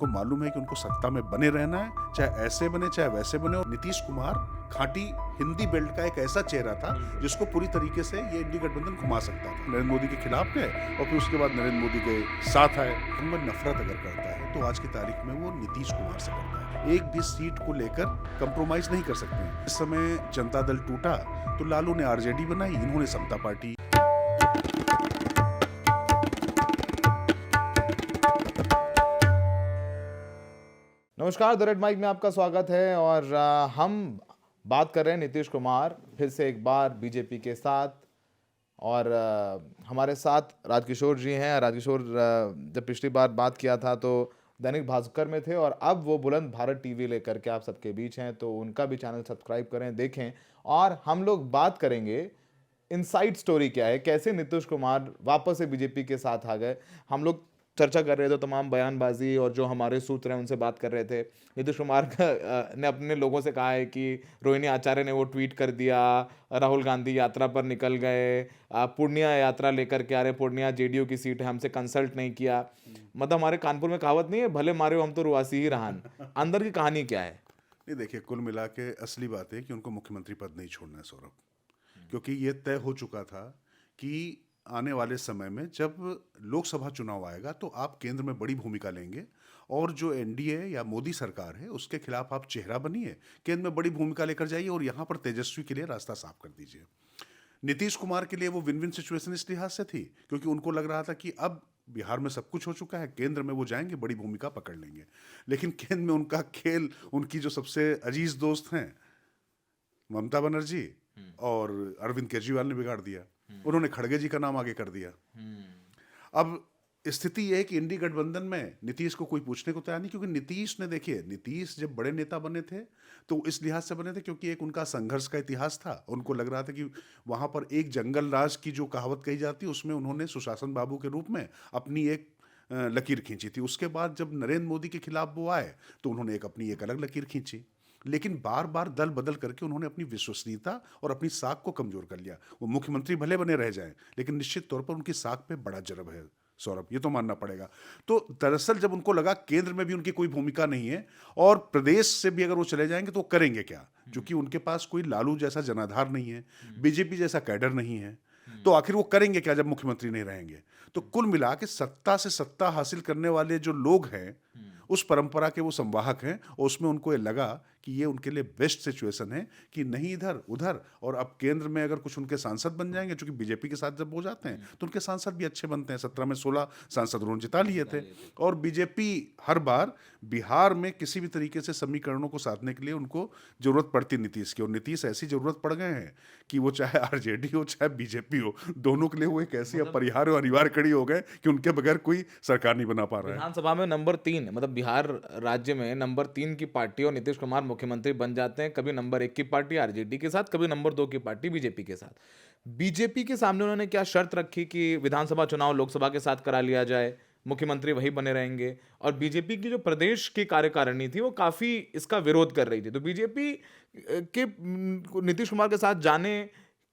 उनको मालूम है कि उनको सत्ता में बने रहना है, चाहे ऐसे बने चाहे वैसे बने। और नीतीश कुमार खाटी हिंदी बेल्ट का एक ऐसा चेहरा था जिसको पूरी तरीके से ये इंडी गठबंधन घुमा सकता था। नरेंद्र मोदी के खिलाफ गए और फिर उसके बाद नरेंद्र मोदी के साथ आए। उनमें नफरत अगर करता है तो आज की तारीख में वो नीतीश कुमार से करता है। एक भी सीट को लेकर कंप्रोमाइज नहीं कर सकते हैं। इस समय जनता दल टूटा तो लालू ने आरजेडी बनाई, इन्होंने समता पार्टी। नमस्कार, द रेड माइक में आपका स्वागत है। और हम बात कर रहे हैं नीतीश कुमार फिर से एक बार बीजेपी के साथ। और हमारे साथ राजकिशोर जी हैं। राजकिशोर जब पिछली बार बात किया था तो दैनिक भास्कर में थे और अब वो बुलंद भारत टीवी लेकर के आप सबके बीच हैं, तो उनका भी चैनल सब्सक्राइब करें, देखें। और हम लोग बात करेंगे इनसाइड स्टोरी क्या है, कैसे नीतीश कुमार वापस से बीजेपी के साथ आ गए। हम लोग चर्चा कर रहे थे, तो तमाम बयानबाजी और जो हमारे सूत्र हैं उनसे बात कर रहे थे। नीतीश कुमार ने अपने लोगों से कहा है कि रोहिणी आचार्य ने वो ट्वीट कर दिया, राहुल गांधी यात्रा पर निकल गए, पूर्णिया यात्रा लेकर के आ रहे, पूर्णिया जेडीयू की सीट है, हमसे कंसल्ट नहीं किया। मतलब हमारे कानपुर में कहावत नहीं है, भले मारे हो हम तो रुआसी ही रहान। अंदर की कहानी क्या है? नहीं, देखिए, कुल मिला के असली बात है कि उनको मुख्यमंत्री पद नहीं छोड़ना है सौरभ, क्योंकि ये तय हो चुका था कि आने वाले समय में जब लोकसभा चुनाव आएगा तो आप केंद्र में बड़ी भूमिका लेंगे और जो एनडीए या मोदी सरकार है उसके खिलाफ आप चेहरा बनिए, केंद्र में बड़ी भूमिका लेकर जाइए और यहाँ पर तेजस्वी के लिए रास्ता साफ कर दीजिए। नीतीश कुमार के लिए वो विन विन सिचुएशन इस लिहाज से थी क्योंकि उनको लग रहा था कि अब बिहार में सब कुछ हो चुका है, केंद्र में वो जाएंगे, बड़ी भूमिका पकड़ लेंगे। लेकिन केंद्र में उनका खेल, उनकी जो सबसे अजीज दोस्त हैं ममता बनर्जी और अरविंद केजरीवाल ने बिगाड़ दिया। उन्होंने खड़गे जी का नाम आगे कर दिया। अब स्थिति यह है कि इंडी गठबंधन में नीतीश को कोई पूछने को तैयार नहीं, क्योंकि नीतीश ने, देखिए, नीतीश जब बड़े नेता बने थे तो इस लिहाज से बने थे क्योंकि एक उनका संघर्ष का इतिहास था। उनको लग रहा था कि वहां पर एक जंगल राज की जो कहावत कही जाती है उसमें उन्होंने सुशासन बाबू के रूप में अपनी एक लकीर खींची थी। उसके बाद जब नरेंद्र मोदी के खिलाफ वो आए तो उन्होंने अपनी एक अलग लकीर खींची। लेकिन बार बार दल बदल करके उन्होंने अपनी विश्वसनीयता और अपनी साख को कमजोर कर लिया। वो मुख्यमंत्री भले बने रह जाएं, लेकिन निश्चित तौर पर उनकी साख पे बड़ा जरब है सौरभ, ये तो मानना पड़ेगा। तो दरअसल जब उनको लगा केंद्र में भी उनकी कोई भूमिका नहीं है और प्रदेश से भी अगर वो चले जाएंगे तो वो करेंगे क्या, क्योंकि उनके पास कोई लालू जैसा जनाधार नहीं है, बीजेपी जैसा कैडर नहीं है, तो आखिर वो करेंगे क्या जब मुख्यमंत्री नहीं रहेंगे। तो कुल मिला के सत्ता से सत्ता हासिल करने वाले जो लोग हैं उस परंपरा के वो संवाहक हैं और उसमें उनको ये लगा कि ये उनके लिए बेस्ट सिचुएशन है कि नहीं इधर उधर, और अब केंद्र में अगर कुछ उनके सांसद बन जाएंगे, क्योंकि बीजेपी के साथ जब हो जाते हैं तो उनके सांसद भी अच्छे बनते हैं। 17 में 16 सांसद उन्होंने जिता लिए थे। और बीजेपी हर बार बिहार में किसी भी तरीके से समीकरणों को साधने के लिए उनको जरूरत पड़ती नीतीश की, और नीतीश ऐसी जरूरत पड़ गए हैं कि वो चाहे आरजेडी हो चाहे बीजेपी हो, दोनों के लिए वो एक ऐसी अपरिहार्य और अनिवार्य कड़ी हो गए कि उनके बगैर कोई सरकार नहीं बना पा रहा है। विधानसभा में नंबर 3, मतलब बिहार राज्य में नंबर 3 की पार्टी और नीतीश कुमार मुख्यमंत्री बन जाते हैं। कभी नंबर 1 की पार्टी आरजेडी के साथ, कभी नंबर 2 की पार्टी बीजेपी के साथ। बीजेपी के सामने उन्होंने क्या शर्त रखी कि विधानसभा चुनाव लोकसभा के साथ करा लिया जाए, मुख्यमंत्री वही बने रहेंगे। और बीजेपी की जो प्रदेश की कार्यकारिणी थी वो काफी इसका विरोध कर रही थी। तो बीजेपी के नीतीश कुमार के साथ जाने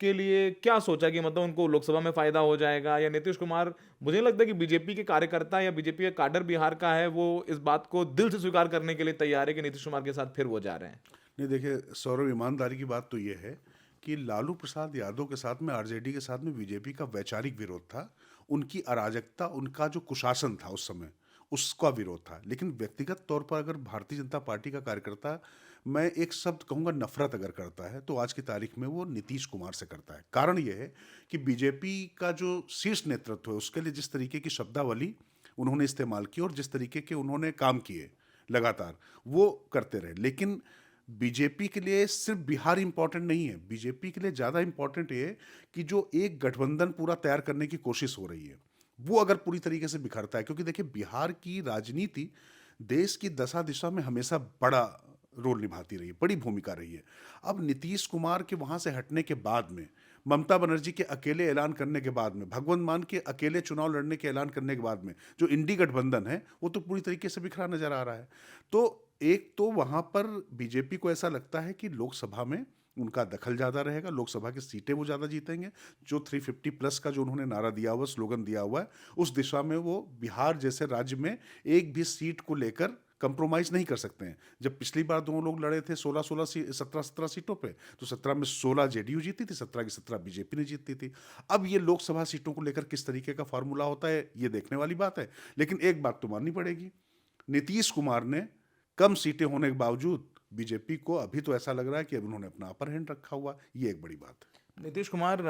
के लिए क्या सोचा कि मतलब उनको लोकसभा में फायदा हो जाएगा, या नीतीश कुमार, मुझे नहीं लगता कि बीजेपी के कार्यकर्ता या बीजेपी का काडर बिहार का है वो इस बात को दिल से स्वीकार करने के लिए तैयार है कि नीतीश कुमार के साथ फिर वो जा रहे हैं। नहीं, देखिए सौरभ, ईमानदारी की बात तो ये है कि लालू प्रसाद यादव के साथ में, आरजेडी के साथ में बीजेपी का वैचारिक विरोध था। उनकी अराजकता, उनका जो कुशासन था उस समय, उसका विरोध था। लेकिन व्यक्तिगत तौर पर अगर भारतीय जनता पार्टी का कार्यकर्ता, मैं एक शब्द कहूँगा, नफरत अगर करता है तो आज की तारीख में वो नीतीश कुमार से करता है। कारण ये है कि बीजेपी का जो शीर्ष नेतृत्व है उसके लिए जिस तरीके की शब्दावली उन्होंने इस्तेमाल की और जिस तरीके के उन्होंने काम किए लगातार, वो करते रहे। लेकिन बीजेपी के लिए सिर्फ बिहार इंपॉर्टेंट नहीं है, बीजेपी के लिए ज़्यादा इंपॉर्टेंट ये कि जो एक गठबंधन पूरा तैयार करने की कोशिश हो रही है वो अगर पूरी तरीके से बिखरता है, क्योंकि देखिए बिहार की राजनीति देश की दशा दिशा में हमेशा बड़ा रोल निभाती रही है, बड़ी भूमिका रही है। अब नीतीश कुमार के वहाँ से हटने के बाद में, ममता बनर्जी के अकेले ऐलान करने के बाद में, भगवंत मान के अकेले चुनाव लड़ने के ऐलान करने के बाद में जो इंडी गठबंधन है वो तो पूरी तरीके से बिखरा नजर आ रहा है। तो एक तो वहाँ पर बीजेपी को ऐसा लगता है कि लोकसभा में उनका दखल ज़्यादा रहेगा, लोकसभा की सीटें वो ज़्यादा जीतेंगे। जो 350 प्लस का जो उन्होंने नारा दिया हुआ, स्लोगन दिया हुआ है, उस दिशा में वो बिहार जैसे राज्य में एक भी सीट को लेकर कंप्रोमाइज़ नहीं कर सकते हैं। जब पिछली बार दोनों लोग लड़े थे 16-16 17-17 सीटों पे, तो 17 में 16 जेडीयू जीती थी, 17 की 17 बीजेपी ने जीती थी। अब ये लोकसभा सीटों को लेकर किस तरीके का फार्मूला होता है, ये देखने वाली बात है। लेकिन एक बात तो माननी पड़ेगी, नीतीश कुमार ने कम सीटें होने के बावजूद बीजेपी को अभी तो ऐसा लग रहा है कि अब उन्होंने अपना अपर हैंड रखा हुआ, ये एक बड़ी बात है। नीतीश कुमार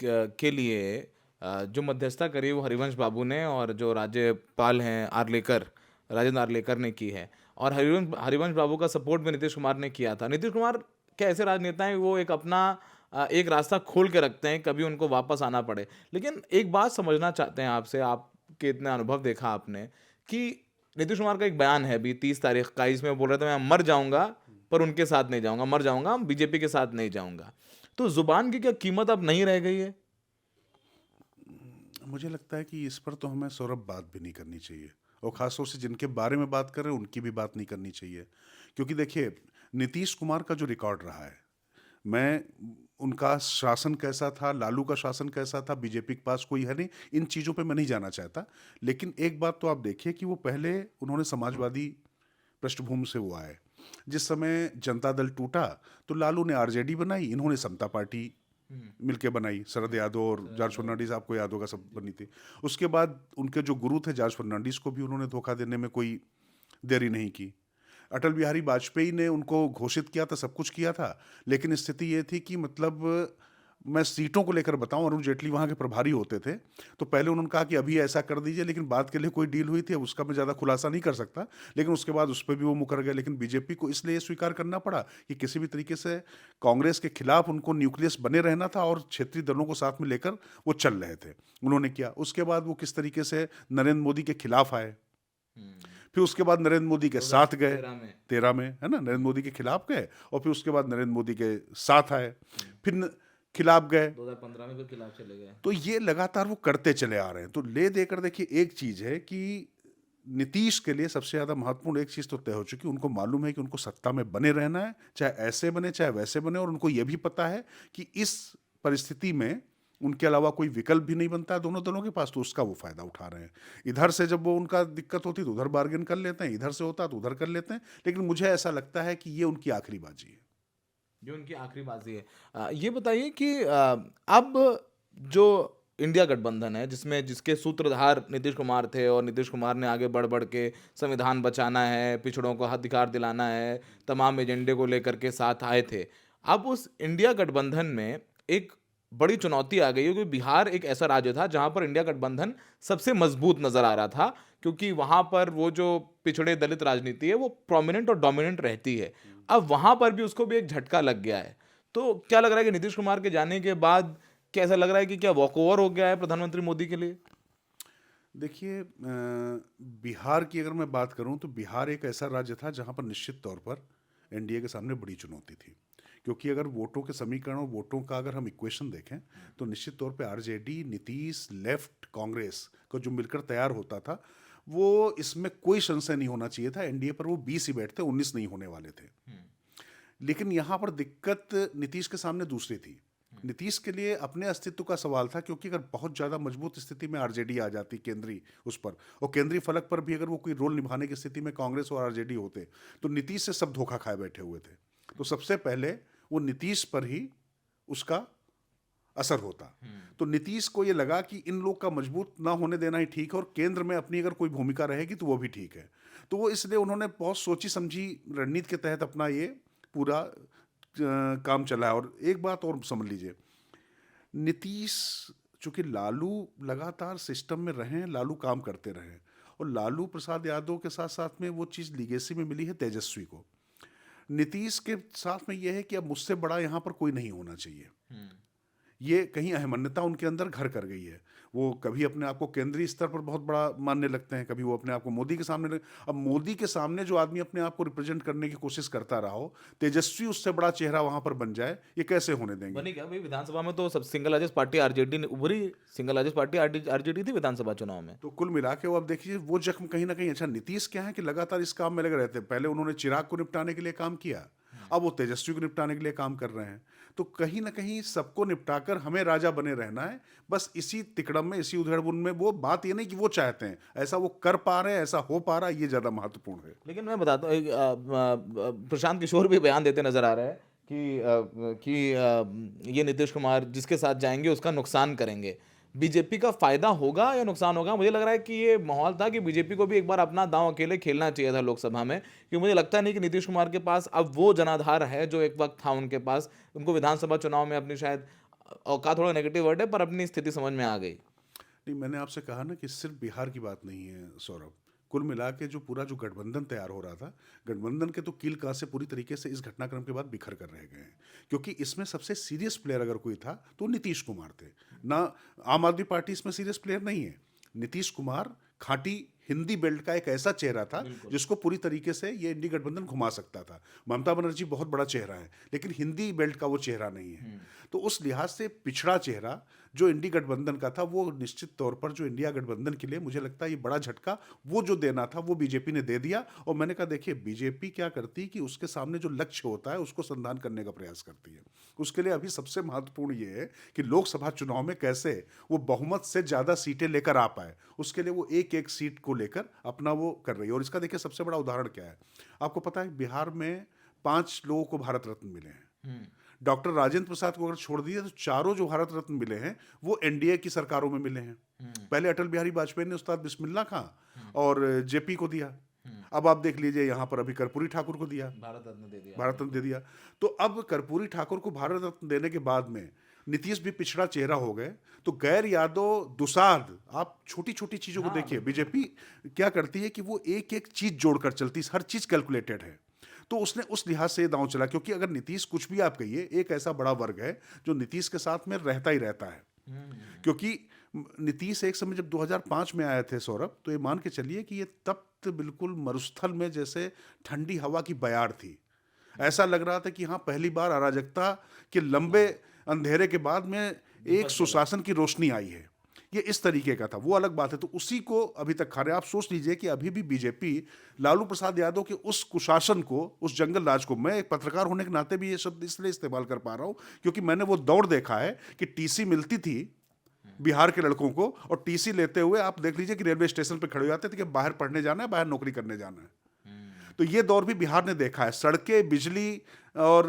के लिए जो मध्यस्थता करी वो हरिवंश बाबू ने, और जो राज्यपाल हैं आर्लेकर, राजेंद्र आर्लेकर ने की है, और हरिवंश बाबू का सपोर्ट भी नीतीश कुमार ने किया था। नीतीश कुमार के ऐसे राजनेता हैं, वो एक अपना एक रास्ता खोल के रखते हैं, कभी उनको वापस आना पड़े। लेकिन एक बात समझना चाहते हैं आपसे, आपके इतने अनुभव देखा आपने, कि नीतीश कुमार का एक बयान है अभी 30 तारीख का, इसमें वो बोल रहे थे मैं मर जाऊंगा पर उनके साथ नहीं जाऊंगा, मर जाऊंगा बीजेपी के साथ नहीं जाऊंगा। तो जुबान की क्या कीमत अब नहीं रह गई है? मुझे लगता है कि इस पर तो हमें सौरभ बात भी नहीं करनी चाहिए, और ख़ासतौर से जिनके बारे में बात कर रहे हैं उनकी भी बात नहीं करनी चाहिए। क्योंकि देखिए, नीतीश कुमार का जो रिकॉर्ड रहा है, मैं उनका शासन कैसा था, लालू का शासन कैसा था, बीजेपी के पास कोई है नहीं, इन चीज़ों पे मैं नहीं जाना चाहता। लेकिन एक बात तो आप देखिए कि वो पहले उन्होंने समाजवादी पृष्ठभूमि से वो आए। जिस समय जनता दल टूटा तो लालू ने आरजेडी बनाई, इन्होंने समता पार्टी मिलके बनाई, शरद यादव और जॉर्ज फर्नांडिस, आपको याद होगा, सब बनी थी। उसके बाद उनके जो गुरु थे जॉर्ज फर्नांडिस को भी उन्होंने धोखा देने में कोई देरी नहीं की। अटल बिहारी वाजपेयी ने उनको घोषित किया था, सब कुछ किया था, लेकिन स्थिति ये थी कि मतलब मैं सीटों को लेकर बताऊं, अरुण जेटली वहाँ के प्रभारी होते थे, तो पहले उन्होंने कहा कि अभी ऐसा कर दीजिए, लेकिन बात के लिए कोई डील हुई थी, अब उसका मैं ज़्यादा खुलासा नहीं कर सकता। लेकिन उसके बाद उस पर भी वो मुकर गए। लेकिन बीजेपी को इसलिए ये स्वीकार करना पड़ा कि किसी भी तरीके से कांग्रेस के खिलाफ उनको न्यूक्लियस बने रहना था, और क्षेत्रीय दलों को साथ में लेकर वो चल रहे थे। उन्होंने किया। उसके बाद वो किस तरीके से नरेंद्र मोदी के खिलाफ आए, फिर उसके बाद नरेंद्र मोदी के साथ गए, 13 में, है ना, नरेंद्र मोदी के खिलाफ गए, और फिर उसके बाद नरेंद्र मोदी के साथ आए, फिर खिलाफ गए, 2015 में भी खिलाफ चले गए। तो ये लगातार वो करते चले आ रहे हैं। तो ले देकर देखिए, एक चीज है कि नीतीश के लिए सबसे ज्यादा महत्वपूर्ण एक चीज तो तय हो चुकी, उनको मालूम है कि उनको सत्ता में बने रहना है, चाहे ऐसे बने चाहे वैसे बने, और उनको यह भी पता है कि इस परिस्थिति में उनके अलावा कोई विकल्प भी नहीं बनता है दोनों दलों के पास, तो उसका वो फायदा उठा रहे हैं। इधर से जब वो उनका दिक्कत होती तो उधर बार्गेन कर लेते हैं, इधर से होता तो उधर कर लेते हैं। लेकिन मुझे ऐसा लगता है कि ये उनकी आखिरी बाजी है, जो उनकी आखिरी बाजी है। ये बताइए कि अब जो इंडिया गठबंधन है, जिसमें जिसके सूत्रधार नीतीश कुमार थे, और नीतीश कुमार ने आगे बढ़ बढ़ के संविधान बचाना है, पिछड़ों को अधिकार दिलाना है, तमाम एजेंडे को लेकर के साथ आए थे। अब उस इंडिया गठबंधन में एक बड़ी चुनौती आ गई है, क्योंकि बिहार एक ऐसा राज्य था जहां पर इंडिया गठबंधन सबसे मजबूत नजर आ रहा था, क्योंकि वहां पर वो जो पिछड़े दलित राजनीति है वो प्रोमिनेंट और डोमिनेंट रहती है। अब वहां पर भी उसको भी एक झटका लग गया है। तो क्या लग रहा है कि नीतीश कुमार के जाने के बाद कैसा लग रहा है कि क्या वॉकओवर हो गया है प्रधानमंत्री मोदी के लिए? देखिए, बिहार की अगर मैं बात करूं तो बिहार एक ऐसा राज्य था जहां पर निश्चित तौर पर एनडीए के सामने बड़ी चुनौती थी। क्योंकि अगर वोटों के समीकरण और वोटों का अगर हम इक्वेशन देखें तो निश्चित तौर पे आरजेडी, नीतीश, लेफ्ट, कांग्रेस को जो मिलकर तैयार होता था, वो इसमें कोई संशय नहीं होना चाहिए था, एनडीए पर वो 20 ही बैठते, 19 नहीं होने वाले थे। लेकिन यहाँ पर दिक्कत नीतीश के सामने दूसरी थी। नीतीश के लिए अपने अस्तित्व का सवाल था, क्योंकि अगर बहुत ज़्यादा मजबूत स्थिति में आरजेडी आ जाती केंद्रीय उस पर, और केंद्रीय फलक पर भी अगर वो कोई रोल निभाने की स्थिति में कांग्रेस और आरजेडी होते, तो नीतीश से सब धोखा खाए बैठे हुए थे। तो सबसे पहले वो नीतीश पर ही उसका असर होता। तो नीतीश को ये लगा कि इन लोग का मजबूत ना होने देना ही ठीक है, और केंद्र में अपनी अगर कोई भूमिका रहेगी तो वो भी ठीक है। तो वो इसलिए उन्होंने बहुत सोची समझी रणनीति के तहत अपना ये पूरा काम चला है। और एक बात और समझ लीजिए, नीतीश, चूंकि लालू लगातार सिस्टम में रहे, लालू काम करते रहे, और लालू प्रसाद यादव के साथ साथ में वो चीज़ लीगेसी में मिली है तेजस्वी को। नीतीश के साथ में यह है कि अब मुझसे बड़ा यहाँ पर कोई नहीं होना चाहिए। ये कहीं अहमन्यता उनके अंदर घर कर गई है। वो कभी अपने आप को केंद्रीय स्तर पर बहुत बड़ा मानने लगते हैं, कभी वो अपने आप को मोदी के सामने अब मोदी के सामने जो आदमी अपने आप को रिप्रेजेंट करने की कोशिश करता रहा हो, तेजस्वी उससे बड़ा चेहरा वहां पर बन जाए, ये कैसे होने देंगे? बनी क्या भाई, विधानसभा में तो सब सिंगल लार्जेस्ट पार्टी आरजेडी ने उभरी, सिंगल लार्जेस्ट पार्टी आरजेडी थी विधानसभा चुनाव में। तो कुल मिला के वो अब देखिए, वो जख्म कहीं ना कहीं, अच्छा नीतीश क्या है कि लगातार इस काम में लगे रहते हैं। पहले उन्होंने चिराग को निपटाने के लिए काम किया, अब वो तेजस्वी को निपटाने के लिए काम कर रहे हैं। तो कहीं ना कहीं सबको निपटाकर हमें राजा बने रहना है, बस इसी तिकड़म में, इसी उधेड़बुन में। वो बात ये नहीं कि वो चाहते हैं, ऐसा वो कर पा रहे हैं, ऐसा हो पा रहा है, ये ज़्यादा महत्वपूर्ण है। लेकिन मैं बताता हूँ, प्रशांत किशोर भी बयान देते नजर आ रहे हैं कि ये नीतीश कुमार जिसके साथ जाएंगे उसका नुकसान करेंगे। बीजेपी का फायदा होगा या नुकसान होगा? मुझे लग रहा है कि ये माहौल था कि बीजेपी को भी एक बार अपना दांव अकेले खेलना चाहिए था लोकसभा में, क्योंकि मुझे लगता नहीं कि नीतीश कुमार के पास अब वो जनाधार है जो एक वक्त था उनके पास। उनको विधानसभा चुनाव में अपनी शायद औकात, थोड़ा नेगेटिव वर्ड है, पर अपनी स्थिति समझ में आ गई। नहीं, मैंने आपसे कहा ना कि सिर्फ बिहार की बात नहीं है सौरभ। कुल मिला के जो पूरा जो गठबंधन तैयार हो रहा था, गठबंधन के तो कील कासे पूरी तरीके से इस घटनाक्रम के बाद बिखर कर रह गए हैं। क्योंकि इसमें सबसे सीरियस प्लेयर अगर कोई था तो नीतीश कुमार थे ना। आम आदमी पार्टी इसमें सीरियस प्लेयर नहीं है। नीतीश कुमार खाटी हिंदी बेल्ट का एक ऐसा चेहरा था जिसको पूरी तरीके से ये इंडी गठबंधन घुमा सकता था। ममता बनर्जी बहुत बड़ा चेहरा है, लेकिन हिंदी बेल्ट का वो चेहरा नहीं है। तो उस लिहाज से पिछड़ा चेहरा जो इंडी गठबंधन का था, वो निश्चित तौर पर जो इंडिया गठबंधन के लिए मुझे लगता है ये बड़ा झटका, वो जो देना था वो बीजेपी ने दे दिया। और मैंने कहा देखिए, बीजेपी क्या करती है कि उसके सामने जो लक्ष्य होता है उसको संधान करने का प्रयास करती है। उसके लिए अभी सबसे महत्वपूर्ण ये है कि लोकसभा चुनाव में कैसे वो बहुमत से ज़्यादा सीटें लेकर आ पाए। उसके लिए वो एक एक सीट को लेकर अपना वो कर रही है। और इसका देखिए सबसे बड़ा उदाहरण क्या है, आपको पता है बिहार में 5 लोगों को भारत रत्न मिले हैं। डॉक्टर राजेंद्र प्रसाद को अगर छोड़ दिए तो चारों जो भारत रत्न मिले हैं वो एनडीए की सरकारों में मिले हैं। पहले अटल बिहारी वाजपेयी ने उस्ताद बिस्मिल्लाह खां और जेपी को दिया। अब आप देख लीजिए यहाँ पर अभी कर्पूरी ठाकुर को दिया, भारत रत्न दे दिया। भारत रत्न दे दिया। तो अब कर्पूरी ठाकुर को भारत रत्न देने के बाद में नीतीश भी पिछड़ा चेहरा हो गए। तो गैर यादव, दुसाध, आप छोटी छोटी चीजों को देखिए। बीजेपी क्या करती है कि वो एक एक चीज जोड़कर चलती, हर चीज कैलकुलेटेड है। तो उसने उस लिहाज से दांव चला, क्योंकि अगर नीतीश कुछ भी आप कहिए, एक ऐसा बड़ा वर्ग है जो नीतीश के साथ में रहता ही रहता है। क्योंकि नीतीश एक समय जब 2005 में आए थे सौरभ, तो ये मान के चलिए कि ये तप्त बिल्कुल मरुस्थल में जैसे ठंडी हवा की बयार थी। ऐसा लग रहा था कि हाँ, पहली बार अराजकता के लंबे अंधेरे के बाद में एक सुशासन की रोशनी आई है। ये इस तरीके का था, वो अलग बात है। तो उसी को अभी तक खा रहे। आप सोच लीजिए कि अभी भी बीजेपी लालू प्रसाद यादव के उस कुशासन को, उस जंगल राज को, मैं एक पत्रकार होने के नाते भी ये शब्द इसलिए इस्तेमाल कर पा रहा हूँ क्योंकि मैंने वो दौर देखा है कि टीसी मिलती थी बिहार के लड़कों को, और टीसी लेते हुए आप देख लीजिए कि रेलवे स्टेशन पर खड़े हो जाते थे कि बाहर पढ़ने जाना है, बाहर नौकरी करने जाना है। तो ये दौर भी बिहार ने देखा है। सड़कें, बिजली और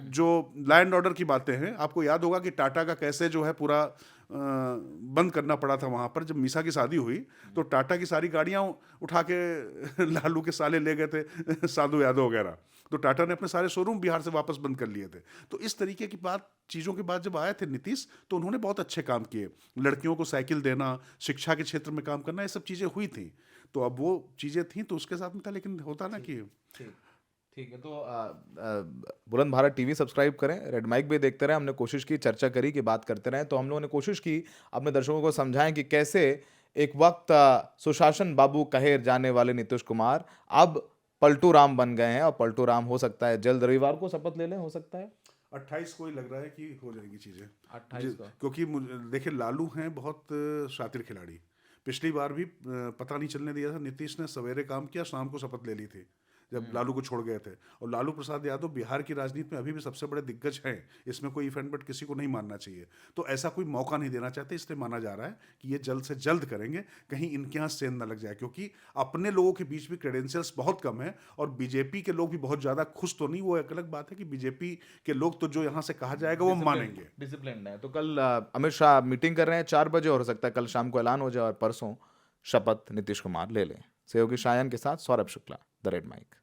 जो लैंड ऑर्डर की बातें हैं, आपको याद होगा कि टाटा का कैसे जो है पूरा बंद करना पड़ा था वहाँ पर। जब मीसा की शादी हुई तो टाटा की सारी गाड़ियाँ उठा के लालू के साले ले गए थे, साधु यादव वगैरह। तो टाटा ने अपने सारे शोरूम बिहार से वापस बंद कर लिए थे। तो इस तरीके की बात चीज़ों के बाद जब आए थे नीतीश, तो उन्होंने बहुत अच्छे काम किए। लड़कियों को साइकिल देना, शिक्षा के क्षेत्र में काम करना, ये सब चीज़ें हुई थी। तो अब वो चीज़ें थी तो उसके साथ में था, लेकिन होता ना कि ठीक है। तो बुलंद भारत टीवी सब्सक्राइब करें, रेड माइक भी देखते रहें। हमने कोशिश की, चर्चा करी कि बात करते रहें। तो हम लोगों ने कोशिश की अपने दर्शकों को समझाएं कि कैसे एक वक्त सुशासन बाबू कहे जाने वाले नीतीश कुमार अब पलटू राम बन गए हैं, और पलटू राम हो सकता है जल्द रविवार को शपथ ले लें, हो सकता है 28 को ही लग रहा है कि हो जाएगी चीज़ें। 28 को। क्योंकि देखिए लालू हैं बहुत शातिर खिलाड़ी। पिछली बार भी पता नहीं चलने दिया था, नीतीश ने सवेरे काम किया, शाम को शपथ ले ली थी जब लालू को छोड़ गए थे। और लालू प्रसाद यादव बिहार की राजनीति में अभी भी सबसे बड़े दिग्गज हैं, इसमें कोई इफ एंड बट किसी को नहीं मानना चाहिए। तो ऐसा कोई मौका नहीं देना चाहते, इसलिए माना जा रहा है कि ये जल्द से जल्द करेंगे, कहीं इनके यहाँ सेंध न लग जाए। क्योंकि अपने लोगों के बीच भी क्रेडेंशियल्स बहुत कम है, और बीजेपी के लोग भी बहुत ज़्यादा खुश तो नहीं। वो एक अलग बात है कि बीजेपी के लोग तो जो यहाँ से कहा जाएगा वो मानेंगे, डिसिप्लिन है। तो कल अमित शाह मीटिंग कर रहे हैं 4 बजे, और हो सकता है कल शाम को ऐलान हो जाए और परसों शपथ नीतीश कुमार ले लें। सहयोगी शायन के साथ Saurabh Shukla, the red mic.